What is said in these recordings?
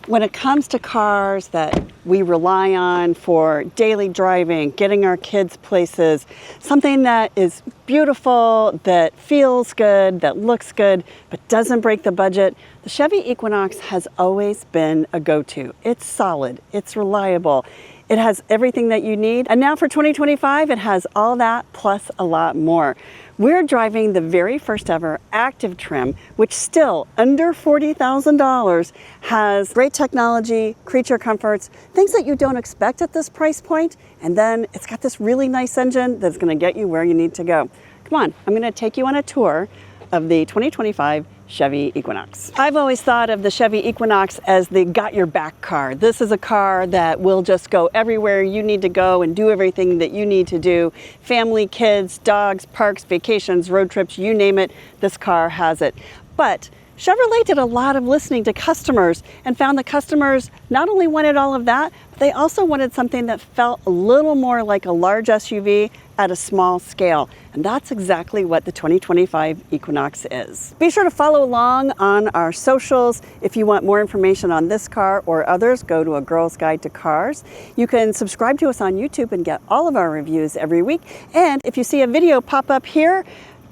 When it comes to cars that we rely on for daily driving, getting our kids places, something that is beautiful, that feels good, that looks good, but doesn't break the budget, the Chevy Equinox has always been a go-to. It's solid, it's reliable, it has everything that you need, and now for 2025, it has all that plus a lot more. We're driving the very first ever active trim, which still under $40,000 has great technology, creature comforts, things that you don't expect at this price point. And then it's got this really nice engine that's gonna get you where you need to go. Come on, I'm gonna take you on a tour of the 2025 Chevy Equinox. I've always thought of the Chevy Equinox as the got your back car. This is a car that will just go everywhere you need to go and do everything that you need to do. Family, kids, dogs, parks, vacations, road trips, you name it, this car has it. But Chevrolet did a lot of listening to customers and found that customers not only wanted all of that, but they also wanted something that felt a little more like a large SUV at a small scale. And that's exactly what the 2025 Equinox is. Be sure to follow along on our socials. If you want more information on this car or others, go to A Girl's Guide to Cars. You can subscribe to us on YouTube and get all of our reviews every week. And if you see a video pop up here,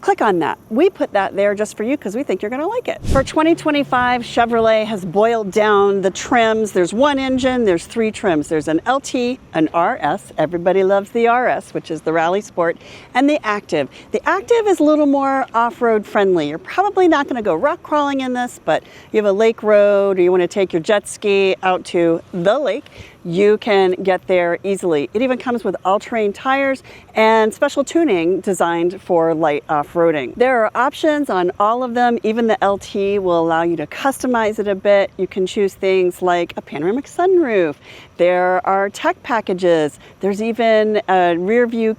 click on that. We put that there just for you because we think you're going to like it. For 2025, Chevrolet has boiled down the trims. There's one engine, there's three trims. There's an LT, an RS, everybody loves the RS, which is the Rally Sport, and the Active. The Active is a little more off-road friendly. You're probably not going to go rock crawling in this, but you have a lake road or you want to take your jet ski out to the lake, you can get there easily. It even comes with all-terrain tires and special tuning designed for light off-roading. There are options on all of them. Even the LT will allow you to customize it a bit. You can choose things like a panoramic sunroof. There are tech packages. There's even a rear view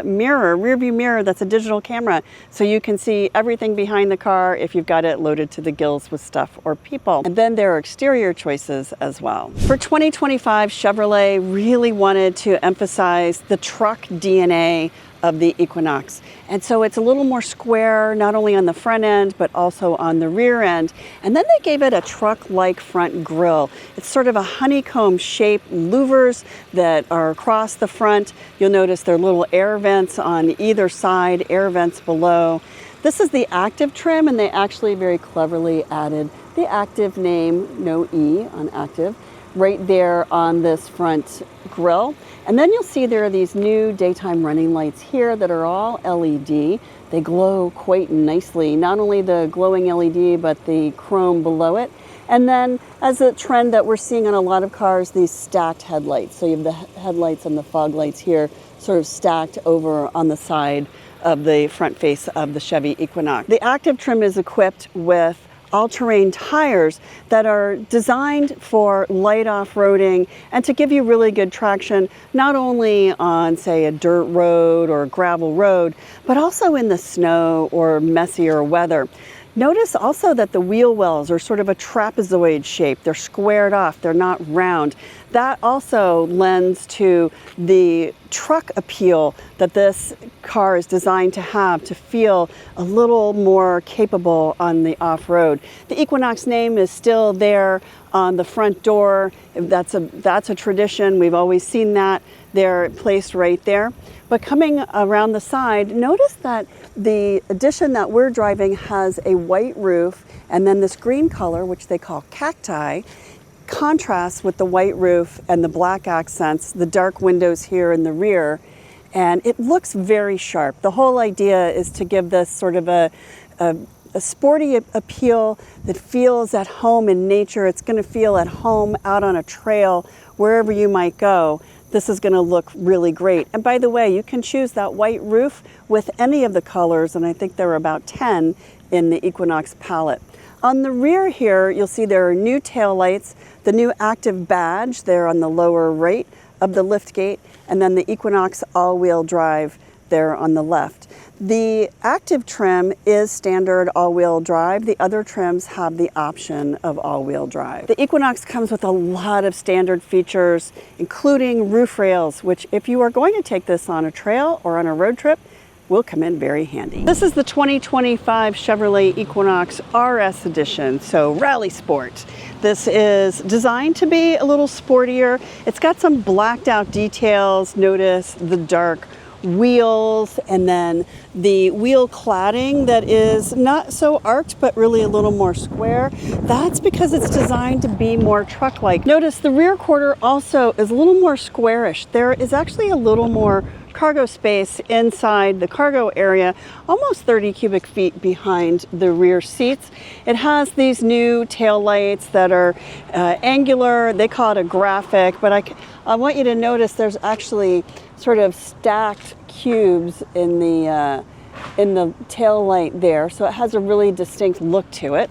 mirror that's a digital camera, so you can see everything behind the car if you've got it loaded to the gills with stuff or people. And then there are exterior choices as well. For 2025, Chevrolet really wanted to emphasize the truck DNA of the Equinox. And so it's a little more square, not only on the front end, but also on the rear end. And then they gave it a truck-like front grille. It's sort of a honeycomb shape, louvers that are across the front. You'll notice there are little air vents on either side, air vents below. This is the Active trim, and they actually very cleverly added the Active name, no E on Active, right there on this front grille. And then you'll see there are these new daytime running lights here that are all LED. They glow quite nicely, not only the glowing LED, but the chrome below it. And then as a trend that we're seeing on a lot of cars, these stacked headlights. So you have the headlights and the fog lights here sort of stacked over on the side of the front face of the Chevy Equinox. The Active trim is equipped with all-terrain tires that are designed for light off-roading and to give you really good traction, not only on, say, a dirt road or a gravel road, but also in the snow or messier weather. Notice also that the wheel wells are sort of a trapezoid shape. They're squared off, they're not round. That also lends to the truck appeal that this car is designed to have, to feel a little more capable on the off-road. The Equinox name is still there on the front door. That's a tradition. We've always seen that. They're placed right there. But coming around the side, notice that the edition that we're driving has a white roof, and then this green color, which they call cacti, contrasts with the white roof and the black accents, the dark windows here in the rear, and it looks very sharp. The whole idea is to give this sort of a sporty appeal that feels at home in nature. It's going to feel at home out on a trail, wherever you might go. This is going to look really great. And by the way, you can choose that white roof with any of the colors, and I think there are about 10 in the Equinox palette. On the rear here, you'll see there are new taillights, the new Active badge there on the lower right of the liftgate, and then the Equinox all-wheel drive there on the left. The Active trim is standard all-wheel drive. The other trims have the option of all-wheel drive. The Equinox comes with a lot of standard features, including roof rails, which if you are going to take this on a trail or on a road trip, will come in very handy. This is the 2025 Chevrolet Equinox RS Edition, so Rally Sport. This is designed to be a little sportier. It's got some blacked out details. Notice the dark wheels and then the wheel cladding that is not so arched but really a little more square. That's because it's designed to be more truck-like. Notice the rear quarter also is a little more squarish. There is actually a little more cargo space inside the cargo area, almost 30 cubic feet behind the rear seats. It has these new tail lights that are angular. They call it a graphic, but I want you to notice there's actually sort of stacked cubes in the tail light there, so it has a really distinct look to it.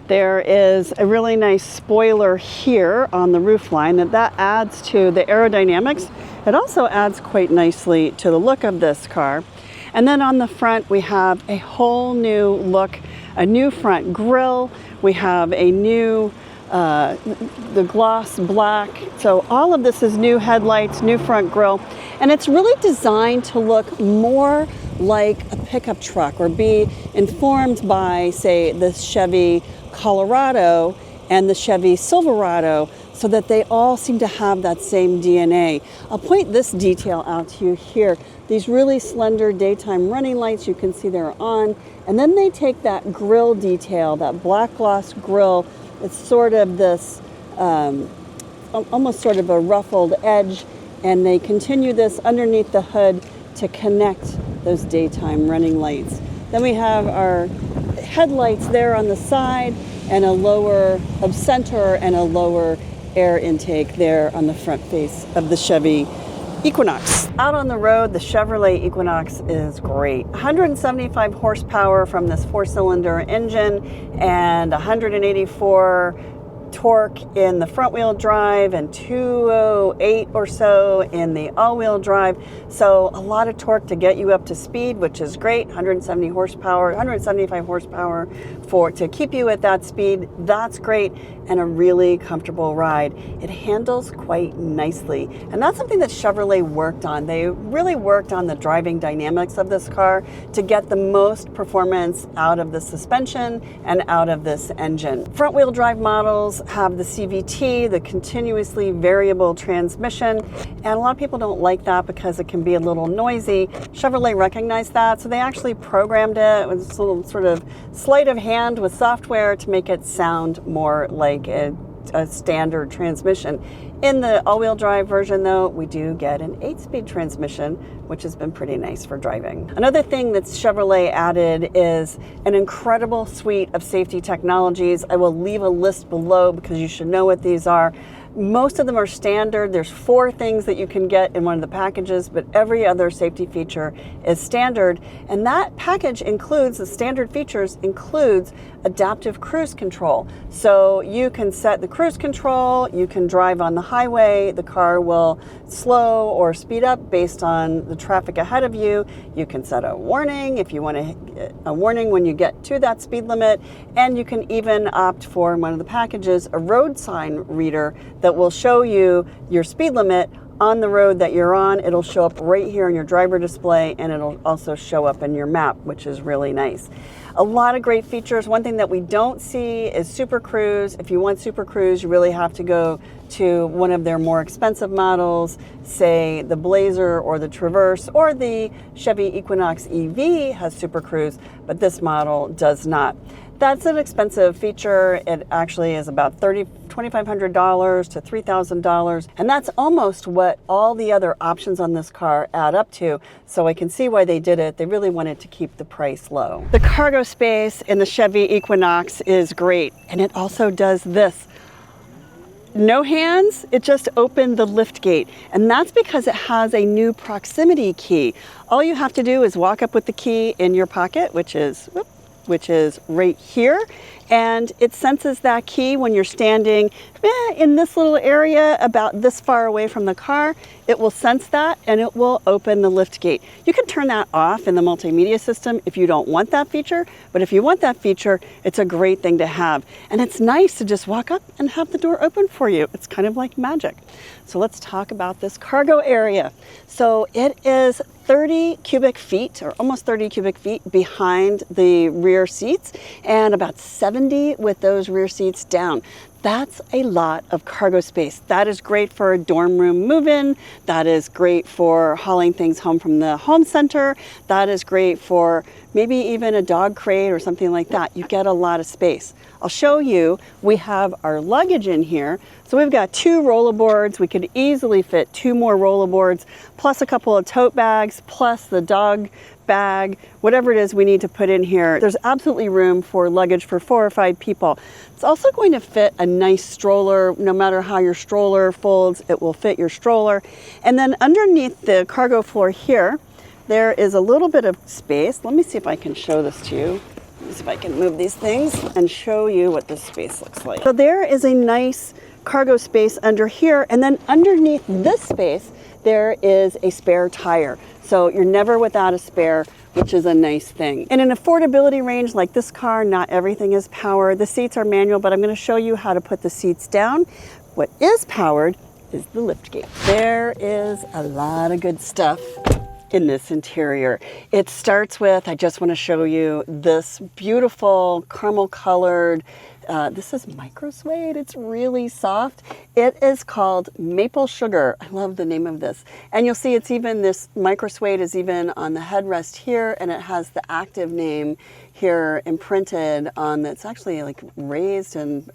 There is a really nice spoiler here on the roofline that adds to the aerodynamics. It also adds quite nicely to the look of this car. And then on the front, we have a whole new look, a new front grille. We have a new, the gloss black. So all of this is new headlights, new front grille. And it's really designed to look more like a pickup truck or be informed by, say, the Chevy Colorado and the Chevy Silverado, so that they all seem to have that same DNA. I'll point this detail out to you here. These really slender daytime running lights, you can see they're on, and then they take that grille detail, that black gloss grille. It's sort of this, almost sort of a ruffled edge, and they continue this underneath the hood to connect those daytime running lights. Then we have our headlights there on the side, and a lower of center and a lower air intake there on the front face of the Chevy Equinox. Out on the road, the Chevrolet Equinox is great. 175 horsepower from this 4-cylinder engine and 184 torque in the front wheel drive and 208 or so in the all-wheel drive. So a lot of torque to get you up to speed, which is great. 170 horsepower, 175 horsepower to keep you at that speed. That's great, and a really comfortable ride. It handles quite nicely, and that's something that Chevrolet worked on. They really worked on the driving dynamics of this car to get the most performance out of the suspension and out of this engine. Front wheel drive models have the CVT, the continuously variable transmission, and a lot of people don't like that because it can be a little noisy. Chevrolet recognized that, so they actually programmed it with this little sort of sleight of hand with software to make it sound more like a standard transmission. In the all-wheel drive version, though, we do get an 8-speed transmission, which has been pretty nice for driving. Another thing that Chevrolet added is an incredible suite of safety technologies. I will leave a list below because you should know what these are. Most of them are standard. There's 4 things that you can get in one of the packages, but every other safety feature is standard. And that package includes, the standard features includes adaptive cruise control. So you can set the cruise control, you can drive on the highway, the car will slow or speed up based on the traffic ahead of you. You can set a warning if you want a warning when you get to that speed limit, and you can even opt for, in one of the packages, a road sign reader that will show you your speed limit on the road that you're on. It'll show up right here in your driver display, and it'll also show up in your map, which is really nice. A lot of great features. One thing that we don't see is Super Cruise. If you want Super Cruise, you really have to go to one of their more expensive models, say the Blazer or the Traverse, or the Chevy Equinox EV has Super Cruise, but this model does not. That's an expensive feature. It actually is about $2,500 to $3,000, and that's almost what all the other options on this car add up to. So I can see why they did it. They really wanted to keep the price low. The cargo space in the Chevy Equinox is great, and it also does this. No hands, it just opened the lift gate, and that's because it has a new proximity key. All you have to do is walk up with the key in your pocket, which is right here, and it senses that key when you're standing in this little area about this far away from the car. It will sense that and it will open the lift gate. You can turn that off in the multimedia system if you don't want that feature, but if you want that feature, it's a great thing to have. And it's nice to just walk up and have the door open for you. It's kind of like magic. So let's talk about this cargo area. So it is 30 cubic feet, or almost 30 cubic feet behind the rear seats, and about 70 with those rear seats down. That's a lot of cargo space. That is great for a dorm room move-in. That is great for hauling things home from the home center. That is great for maybe even a dog crate or something like that. You get a lot of space. I'll show you, we have our luggage in here. So we've got 2 rollerboards. We could easily fit 2 more rollerboards, plus a couple of tote bags, plus the dog bag, whatever it is we need to put in here. There's absolutely room for luggage for 4 or 5 people. It's also going to fit a nice stroller. No matter how your stroller folds, it will fit your stroller. And then underneath the cargo floor here, there is a little bit of space. Let me see if I can show this to you. Let me see if I can move these things and show you what this space looks like. So there is a nice cargo space under here, and then underneath this space, there is a spare tire. So you're never without a spare, which is a nice thing. In an affordability range like this car, not everything is power. The seats are manual, but I'm going to show you how to put the seats down. What is powered is the lift gate. There is a lot of good stuff in this interior. It starts with, I just want to show you this beautiful caramel colored, this is micro suede. It's really soft. It is called Maple Sugar. I love the name of this. And you'll see it's even, this micro suede is even on the headrest here, and it has the active name here imprinted on, it's actually like raised and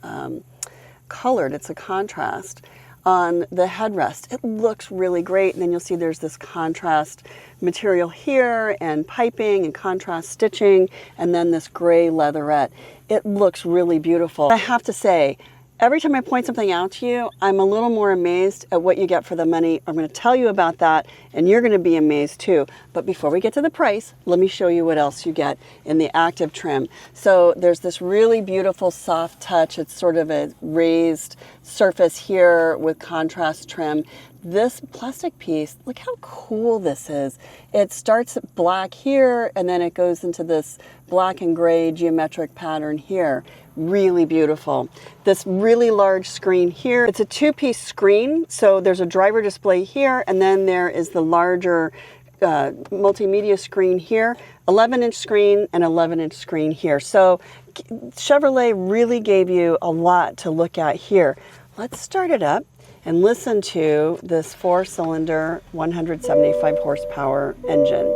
colored. It's a contrast on the headrest. It looks really great. And then you'll see there's this contrast material here and piping and contrast stitching, and then this gray leatherette. It looks really beautiful. I have to say, every time I point something out to you, I'm a little more amazed at what you get for the money. I'm going to tell you about that, and you're going to be amazed too. But before we get to the price, let me show you what else you get in the active trim. So there's this really beautiful soft touch. It's sort of a raised surface here with contrast trim. This plastic piece, look how cool this is. It starts black here, and then it goes into this black and gray geometric pattern here. Really beautiful. This really large screen here, it's a 2-piece screen. So there's a driver display here, and then there is the larger multimedia screen here, 11-inch screen and 11-inch screen here. So Chevrolet really gave you a lot to look at here. Let's start it up and listen to this 4-cylinder, 175 horsepower engine.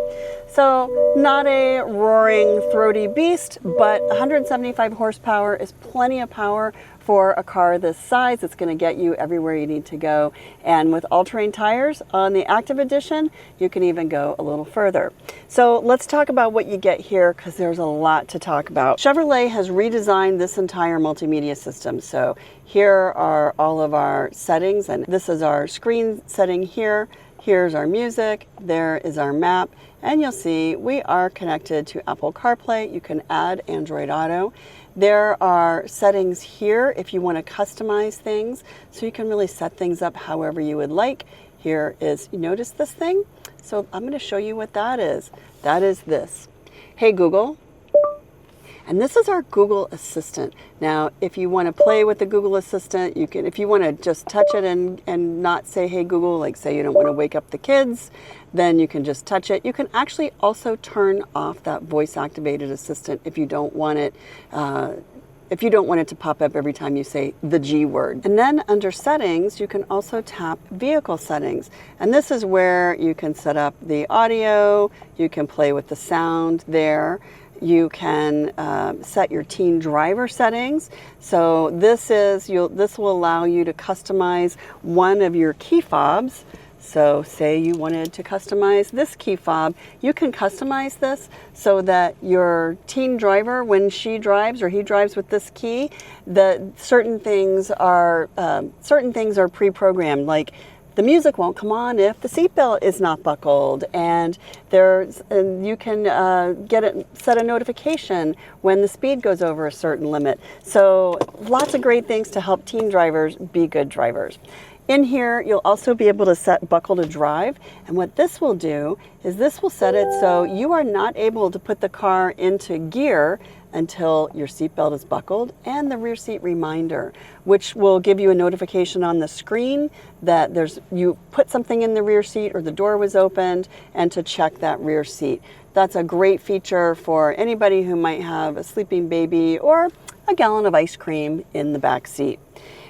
So not a roaring, throaty beast, but 175 horsepower is plenty of power for a car this size. It's going to get you everywhere you need to go. And with all-terrain tires on the Active Edition, you can even go a little further. So let's talk about what you get here, because there's a lot to talk about. Chevrolet has redesigned this entire multimedia system. So here are all of our settings, and this is our screen setting here. Here's our music, there is our map, and you'll see we are connected to Apple CarPlay. You can add Android Auto. There are settings here if you want to customize things, so you can really set things up however you would like. Here is, you notice this thing? So I'm going to show you what that is. That is this. Hey Google. And this is our Google Assistant. Now, if you want to play with the Google Assistant, you can, if you want to just touch it and not say, hey Google, like say you don't want to wake up the kids, then you can just touch it. You can actually also turn off that voice activated assistant if you don't want it. If you don't want it to pop up every time you say the G word. And then under settings, you can also tap vehicle settings. And this is where you can set up the audio, you can play with the sound there. You can set your teen driver settings. So this will allow you to customize one of your key fobs. So say you wanted to customize this key fob, you can customize this so that your teen driver, when she drives or he drives with this key, that certain things are pre-programmed, like the music won't come on if the seatbelt is not buckled, and you can set a notification when the speed goes over a certain limit. So lots of great things to help teen drivers be good drivers. In here, you'll also be able to set buckle to drive. And what this will do is this will set it so you are not able to put the car into gear until your seatbelt is buckled, and the rear seat reminder, which will give you a notification on the screen that you put something in the rear seat or the door was opened, and to check that rear seat. That's a great feature for anybody who might have a sleeping baby or a gallon of ice cream in the back seat.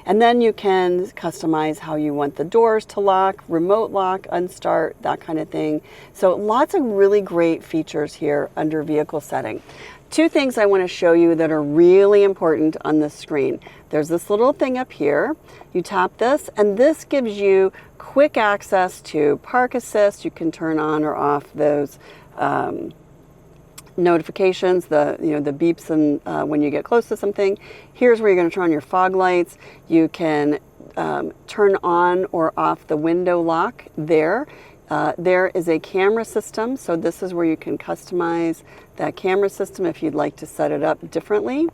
And then you can customize how you want the doors to lock, remote lock, unstart, that kind of thing. So lots of really great features here under vehicle setting. Two things I want to show you that are really important on this screen. There's this little thing up here. You tap this, and this gives you quick access to park assist. You can turn on or off those notifications, the beeps and when you get close to something. Here's where you're going to turn on your fog lights. You can turn on or off the window lock there. There is a camera system, so this is where you can customize that camera system if you'd like to set it up differently.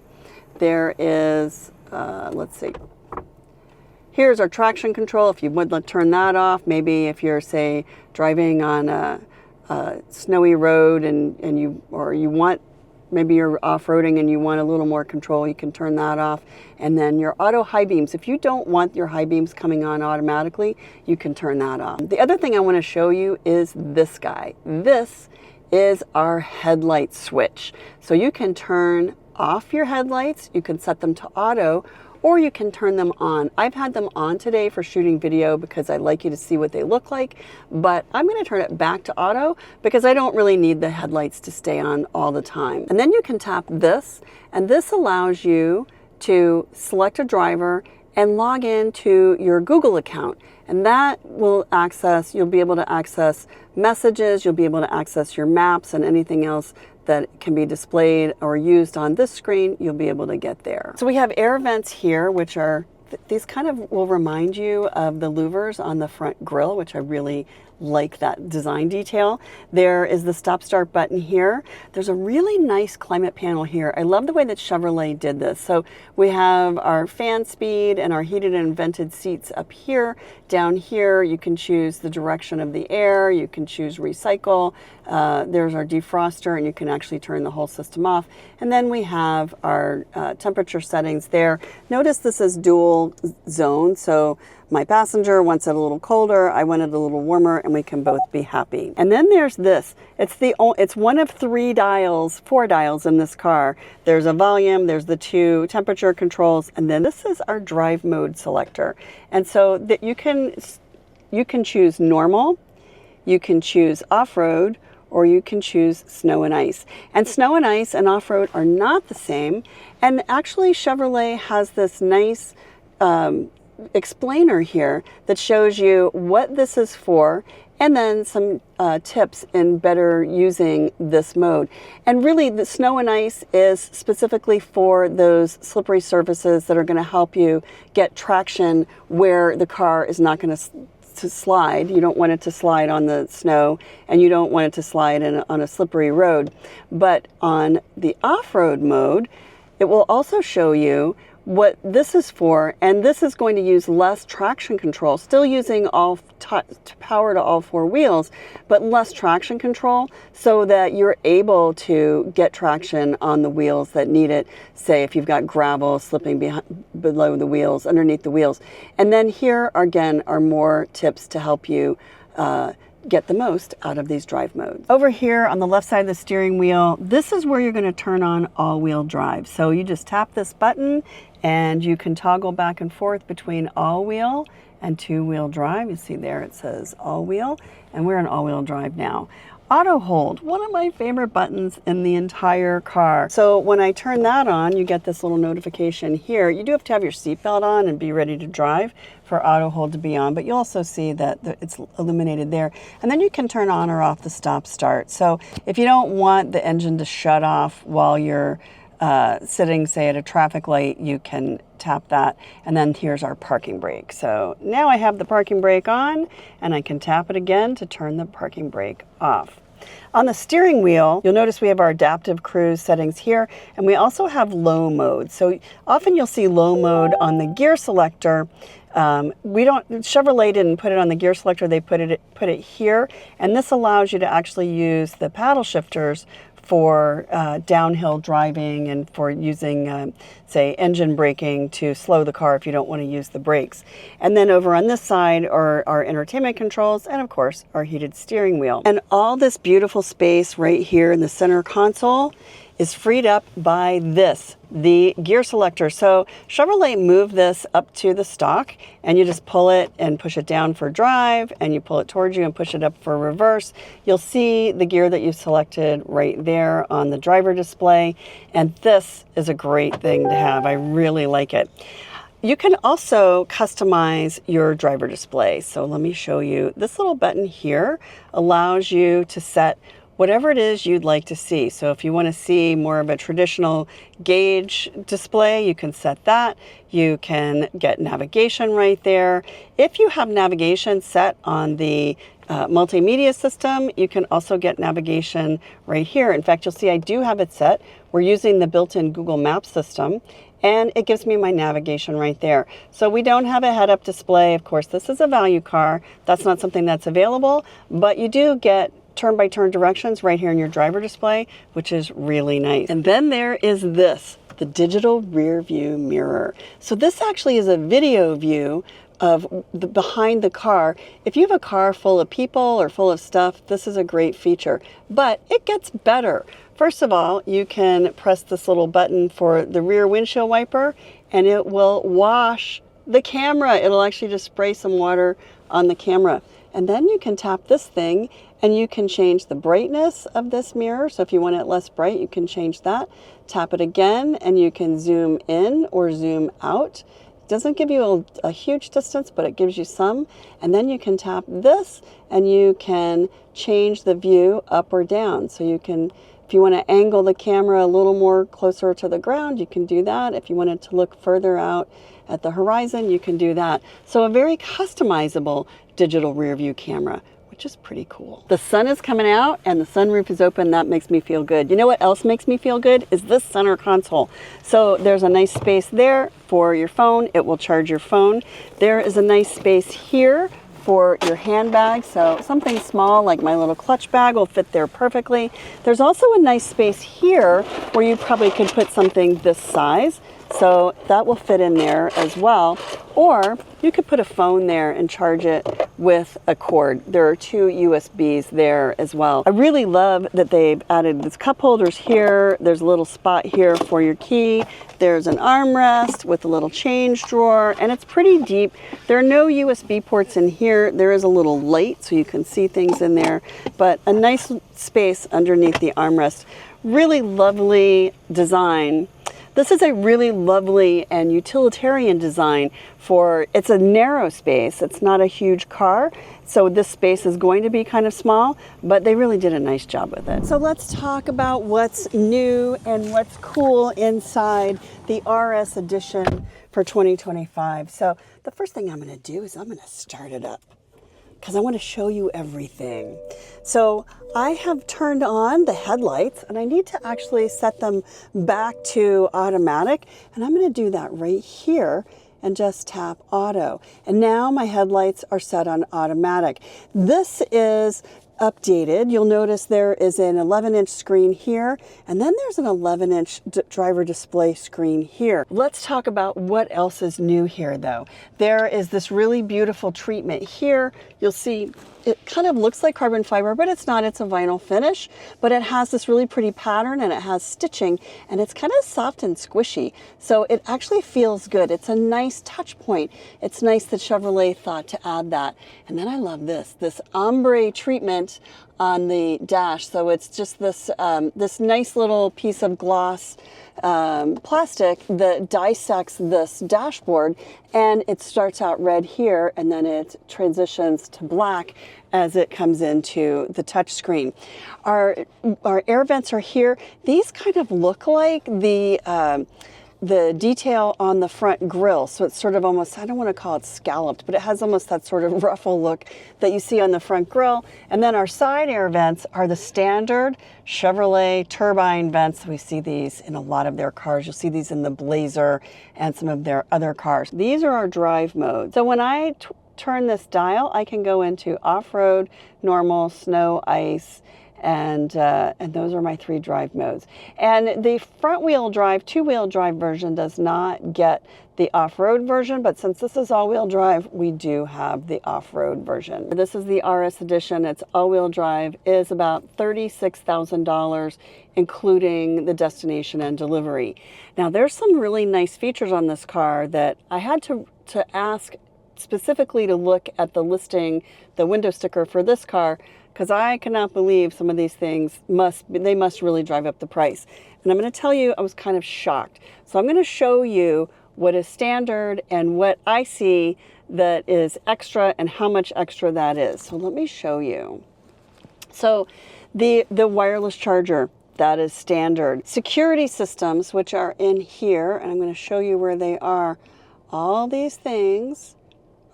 There is, let's see, here's our traction control if you would turn that off. Maybe if you're, say, driving on a snowy road and you want, maybe you're off-roading and you want a little more control, you can turn that off. And then your auto high beams, if you don't want your high beams coming on automatically, you can turn that off. The other thing I want to show you is this guy. This is our headlight switch. So you can turn off your headlights, you can set them to auto, or you can turn them on. I've had them on today for shooting video because I like you to see what they look like, but I'm going to turn it back to auto because I don't really need the headlights to stay on all the time. And then you can tap this, and this allows you to select a driver and log into your Google account. And that will you'll be able to access messages, you'll be able to access your maps and anything else that can be displayed or used on this screen, you'll be able to get there. So we have air vents here, which are, these kind of will remind you of the louvers on the front grille, which I really like that design detail. There is the stop start button here. There's a really nice climate panel here. I love the way that Chevrolet did this. So we have our fan speed and our heated and vented seats up here. Down here you can choose the direction of the air, you can choose recycle. There's our defroster, and you can actually turn the whole system off. And then we have our temperature settings there. Notice this is dual zone, so my passenger wants it a little colder, I want it a little warmer, and we can both be happy. And then there's this. It's one of four dials in this car. There's a volume, there's the two temperature controls, and then this is our drive mode selector. And so that you can choose normal, you can choose off-road, or you can choose snow and ice. And snow and ice and off-road are not the same. And actually Chevrolet has this nice explainer here that shows you what this is for, and then some tips in better using this mode. And really the snow and ice is specifically for those slippery surfaces that are going to help you get traction where the car is not going to slide. You don't want it to slide on the snow, and you don't want it to slide on a slippery road. But on the off-road mode, it will also show you what this is for, and this is going to use less traction control, still using power to all four wheels, but less traction control, so that you're able to get traction on the wheels that need it, say if you've got gravel slipping below the wheels, underneath the wheels. And then here again are more tips to help you get the most out of these drive modes. Over here on the left side of the steering wheel, this is where you're going to turn on all-wheel drive. So you just tap this button and you can toggle back and forth between all-wheel and two-wheel drive. You see there it says all-wheel, and we're in all-wheel drive now. Auto hold, one of my favorite buttons in the entire car. So when I turn that on, you get this little notification here. You do have to have your seatbelt on and be ready to drive for auto hold to be on, but you'll also see that it's illuminated there. And then you can turn on or off the stop start. So if you don't want the engine to shut off while you're sitting, say, at a traffic light, you can tap that. And then here's our parking brake. So now I have the parking brake on, and I can tap it again to turn the parking brake off. On the steering wheel, you'll notice we have our adaptive cruise settings here, and we also have low mode. So often you'll see low mode on the gear selector. Chevrolet didn't put it on the gear selector, they put it here, and this allows you to actually use the paddle shifters for downhill driving and for using, say, engine braking to slow the car if you don't want to use the brakes. And then over on this side are our entertainment controls and, of course, our heated steering wheel. And all this beautiful space right here in the center console is freed up by this, the gear selector. So Chevrolet moved this up to the stock, and you just pull it and push it down for drive, and you pull it towards you and push it up for reverse. You'll see the gear that you've selected right there on the driver display, and this is a great thing to have. I really like it. You can also customize your driver display. So let me show you. This little button here allows you to set whatever it is you'd like to see. So if you want to see more of a traditional gauge display, you can set that. You can get navigation right there. If you have navigation set on the multimedia system, you can also get navigation right here. In fact, you'll see I do have it set. We're using the built-in Google Maps system, and it gives me my navigation right there. So we don't have a head-up display. Of course, this is a value car. That's not something that's available, but you do get turn-by-turn directions right here in your driver display, which is really nice. And then there is this, the digital rear view mirror. So this actually is a video view of the behind the car. If you have a car full of people or full of stuff, this is a great feature, but it gets better. First of all, you can press this little button for the rear windshield wiper, and it will wash the camera. It'll actually just spray some water on the camera. And then you can tap this thing and you can change the brightness of this mirror. So if you want it less bright, you can change that. Tap it again and you can zoom in or zoom out. It doesn't give you a huge distance, but it gives you some. And then you can tap this and you can change the view up or down. So you can, if you want to angle the camera a little more closer to the ground, you can do that. If you want it to look further out at the horizon, you can do that. So a very customizable digital rear view camera, which is pretty cool. The sun is coming out and the sunroof is open. That makes me feel good. You know what else makes me feel good is this center console. So there's a nice space there for your phone. It will charge your phone. There is a nice space here for your handbag. So something small like my little clutch bag will fit there perfectly. There's also a nice space here where you probably could put something this size. So that will fit in there as well. Or you could put a phone there and charge it with a cord. There are 2 USBs there as well. I really love that they've added these cup holders here. There's a little spot here for your key. There's an armrest with a little change drawer, and it's pretty deep. There are no USB ports in here. There is a little light so you can see things in there, but a nice space underneath the armrest. Really lovely design. This is a really lovely and utilitarian design for, it's a narrow space. It's not a huge car. So this space is going to be kind of small, but they really did a nice job with it. So let's talk about what's new and what's cool inside the RS edition for 2025. So the first thing I'm going to do is I'm going to start it up, because I want to show you everything. So I have turned on the headlights and I need to actually set them back to automatic. And I'm going to do that right here and just tap auto. And now my headlights are set on automatic. This is updated. You'll notice there is an 11-inch screen here, and then there's an 11-inch driver display screen here. Let's talk about what else is new here though. There is this really beautiful treatment here. You'll see it kind of looks like carbon fiber, but it's not. It's a vinyl finish, but it has this really pretty pattern and it has stitching, and it's kind of soft and squishy. So it actually feels good. It's a nice touch point. It's nice that Chevrolet thought to add that. And then I love this ombre treatment on the dash. So it's just this, this nice little piece of gloss plastic that dissects this dashboard, and it starts out red here and then it transitions to black as it comes into the touch screen. Our air vents are here. These kind of look like the the detail on the front grille. So it's sort of almost, I don't want to call it scalloped, but it has almost that sort of ruffle look that you see on the front grille. And then our side air vents are the standard Chevrolet turbine vents. We see these in a lot of their cars. You'll see these in the Blazer and some of their other cars. These are our drive modes. So when I turn this dial, I can go into off-road, normal, snow, ice, and those are my 3 drive modes. And the front wheel drive, 2-wheel drive version does not get the off-road version, but since this is all-wheel drive, we do have the off-road version. This is the RS edition. It's all-wheel drive, is about $36,000, including the destination and delivery. Now there's some really nice features on this car that I had to ask specifically to look at the listing, the window sticker for this car, because I cannot believe some of these things must really drive up the price. And I'm going to tell you, I was kind of shocked. So I'm going to show you what is standard and what I see that is extra and how much extra that is. So let me show you. So the wireless charger, that is standard. Security systems, which are in here, and I'm going to show you where they are. All these things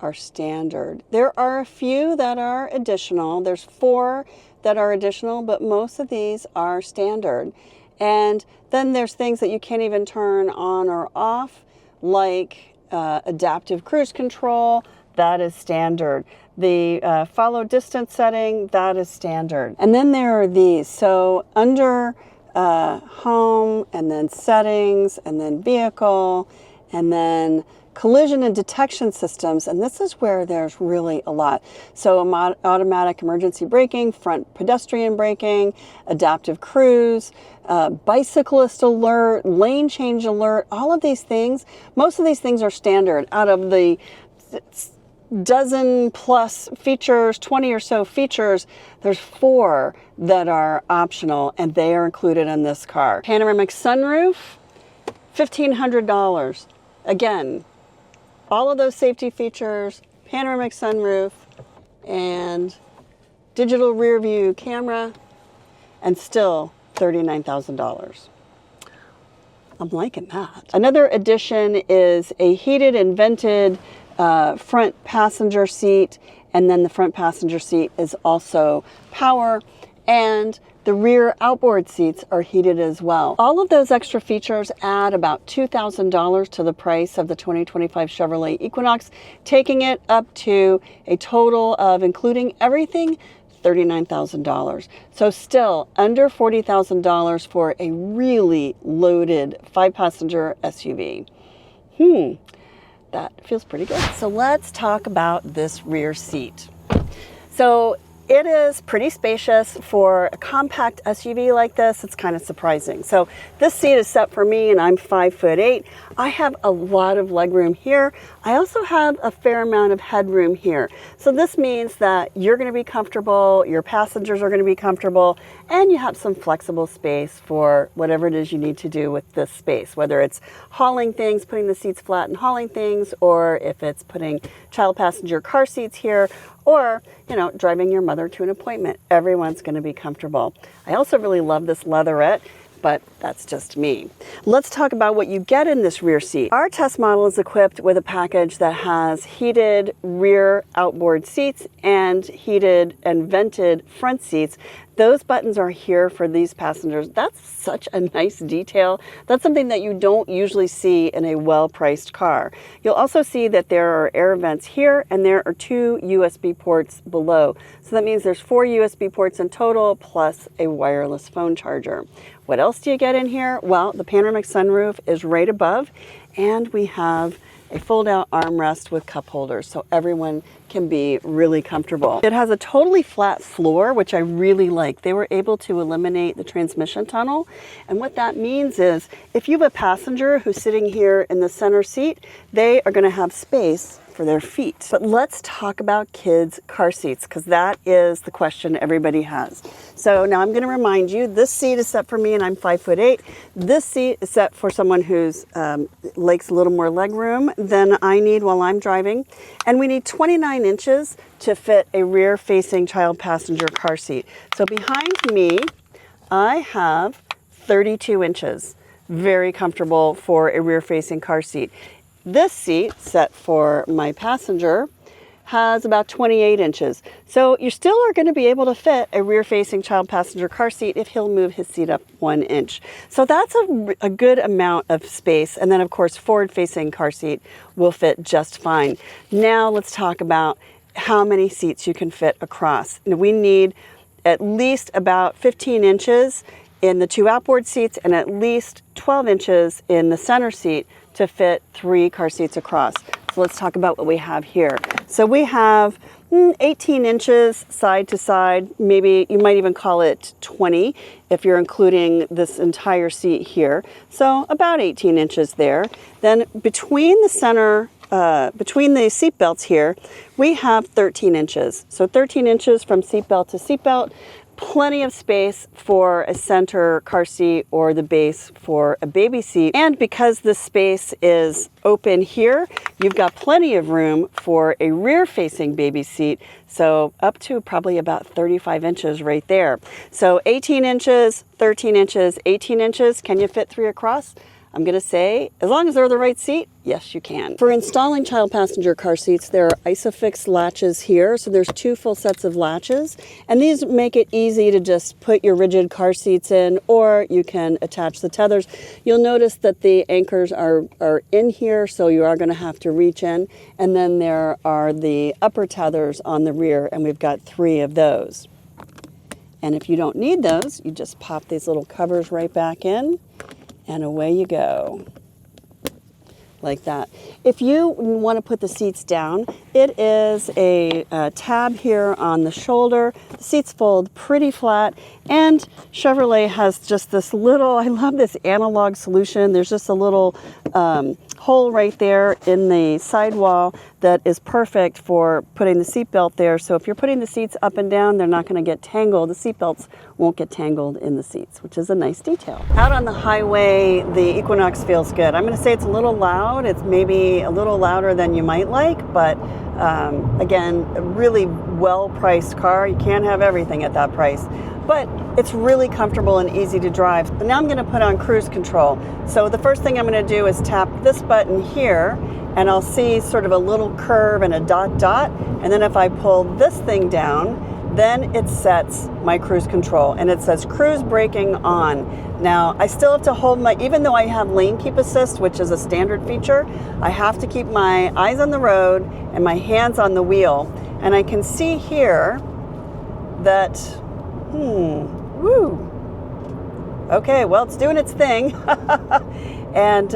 are standard. There are a few that are additional. There's 4 that are additional, but most of these are standard. And then there's things that you can't even turn on or off, like adaptive cruise control. That is standard. The follow distance setting, that is standard. And then there are these. So under home, and then settings, and then vehicle, and then collision and detection systems, and this is where there's really a lot. So automatic emergency braking, front pedestrian braking, adaptive cruise, bicyclist alert, lane change alert, all of these things, most of these things are standard. Out of the dozen plus features, 20 or so features, there's 4 that are optional, and they are included in this car. Panoramic sunroof, $1,500. Again, all of those safety features, panoramic sunroof, and digital rear view camera, and still $39,000. I'm liking that. Another addition is a heated and vented front passenger seat, and then the front passenger seat is also power, and the rear outboard seats are heated as well. All of those extra features add about $2,000 to the price of the 2025 Chevrolet Equinox, taking it up to a total of, including everything, $39,000. So still under $40,000 for a really loaded 5-passenger SUV. That feels pretty good. So let's talk about this rear seat. So it is pretty spacious for a compact SUV like this. It's kind of surprising. So this seat is set for me, and I'm 5'8". I have a lot of legroom here. I also have a fair amount of headroom here. So this means that you're going to be comfortable, your passengers are going to be comfortable, and you have some flexible space for whatever it is you need to do with this space, whether it's hauling things, putting the seats flat and hauling things, or if it's putting child passenger car seats here, or, you know, driving your mother to an appointment. Everyone's going to be comfortable. I also really love this leatherette, but that's just me. Let's talk about what you get in this rear seat. Our test model is equipped with a package that has heated rear outboard seats and heated and vented front seats. Those buttons are here for these passengers. That's such a nice detail. That's something that you don't usually see in a well-priced car. You'll also see that there are air vents here, and there are 2 USB ports below. So that means there's 4 USB ports in total, plus a wireless phone charger. What else do you get in here? Well, the panoramic sunroof is right above, and we have a fold-out armrest with cup holders, so everyone can be really comfortable. It has a totally flat floor, which I really like. They were able to eliminate the transmission tunnel, and what that means is if you have a passenger who's sitting here in the center seat, they are going to have space for their feet. But let's talk about kids' car seats, because that is the question everybody has. So now I'm going to remind you, this seat is set for me, and I'm 5'8". This seat is set for someone who's likes a little more leg room than I need while I'm driving. And we need 29 inches to fit a rear-facing child passenger car seat. So behind me, I have 32 inches. very comfortable for a rear-facing car seat. This seat, set for my passenger, has about 28 inches. So you still are going to be able to fit a rear-facing child passenger car seat if he'll move his seat up 1 inch. So that's a good amount of space. And then of course, forward-facing car seat will fit just fine. Now let's talk about how many seats you can fit across. We need at least about 15 inches in the 2 outboard seats and at least 12 inches in the center seat to fit 3 car seats across. So let's talk about what we have here. So we have 18 inches side to side, maybe you might even call it 20 if you're including this entire seat here. So about 18 inches there. Then between the center, between the seat belts here, we have 13 inches. So 13 inches from seat belt to seat belt. Plenty of space for a center car seat or the base for a baby seat. And because the space is open here, you've got plenty of room for a rear-facing baby seat. So up to probably about 35 inches right there. So 18 inches, 13 inches, 18 inches. Can you fit 3 across? I'm going to say, as long as they're the right seat, yes, you can. For installing child passenger car seats, there are ISOFIX latches here. So there's 2 full sets of latches, and these make it easy to just put your rigid car seats in, or you can attach the tethers. You'll notice that the anchors are in here, so you are going to have to reach in. And then there are the upper tethers on the rear, and we've got 3 of those. And if you don't need those, you just pop these little covers right back in. And away you go, like that. If you want to put the seats down, it is a tab here on the shoulder. The seats fold pretty flat, and Chevrolet has just this little, I love this analog solution. There's just a little hole right there in the sidewall that is perfect for putting the seat belt there. So if you're putting the seats up and down, they're not going to get tangled. The seat belts won't get tangled in the seats, which is a nice detail. Out on the highway, the Equinox feels good. I'm going to say it's a little loud. It's maybe a little louder than you might like, but again, a really well-priced car. You can't have everything at that price. But it's really comfortable and easy to drive. But now I'm going to put on cruise control. So the first thing I'm going to do is tap this button here, and I'll see sort of a little curve and a dot dot. And then if I pull this thing down, then it sets my cruise control, and it says cruise braking on. Now I still have to hold my, even though I have lane keep assist, which is a standard feature, I have to keep my eyes on the road and my hands on the wheel. And I can see here that okay, well, it's doing its thing. And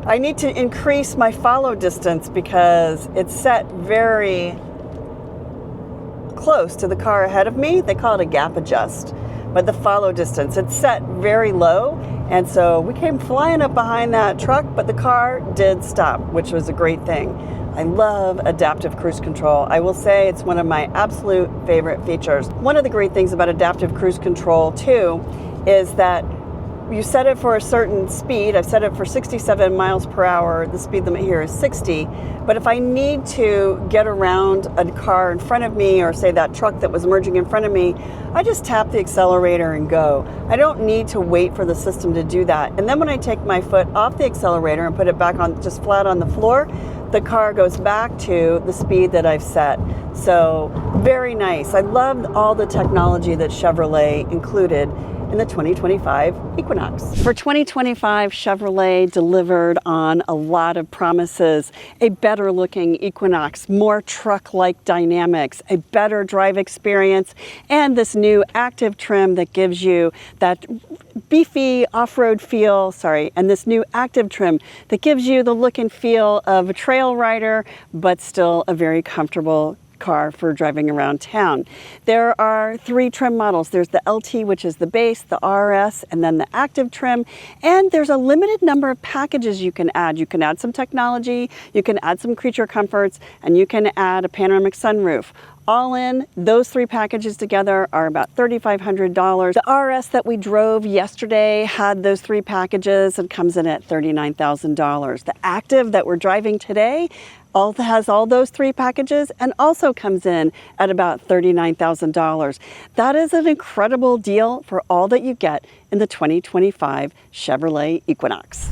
I need to increase my follow distance because it's set very close to the car ahead of me. They call it a gap adjust, but the follow distance, it's set very low. And so we came flying up behind that truck, but the car did stop, which was a great thing. I love adaptive cruise control. I will say it's one of my absolute favorite features. One of the great things about adaptive cruise control too is that you set it for a certain speed. I've set it for 67 miles per hour. The speed limit here is 60. But if I need to get around a car in front of me, or say that truck that was merging in front of me, I just tap the accelerator and go. I don't need to wait for the system to do that. And then when I take my foot off the accelerator and put it back on, just flat on the floor, the car goes back to the speed that I've set. So very nice. I love all the technology that Chevrolet included in the 2025 Equinox. For 2025, Chevrolet delivered on a lot of promises. A better looking Equinox, more truck-like dynamics, a better drive experience, and this new active trim that gives you that beefy off-road feel, and this new active trim that gives you the look and feel of a trail rider, but still a very comfortable car for driving around town. There are 3 trim models. There's the LT, which is the base, the RS, and then the active trim. And there's a limited number of packages you can add. You can add some technology, you can add some creature comforts, and you can add a panoramic sunroof. All in, those three packages together are about $3,500. The RS that we drove yesterday had those three packages and comes in at $39,000. The Active that we're driving today has all those three packages and also comes in at about $39,000. That is an incredible deal for all that you get in the 2025 Chevrolet Equinox.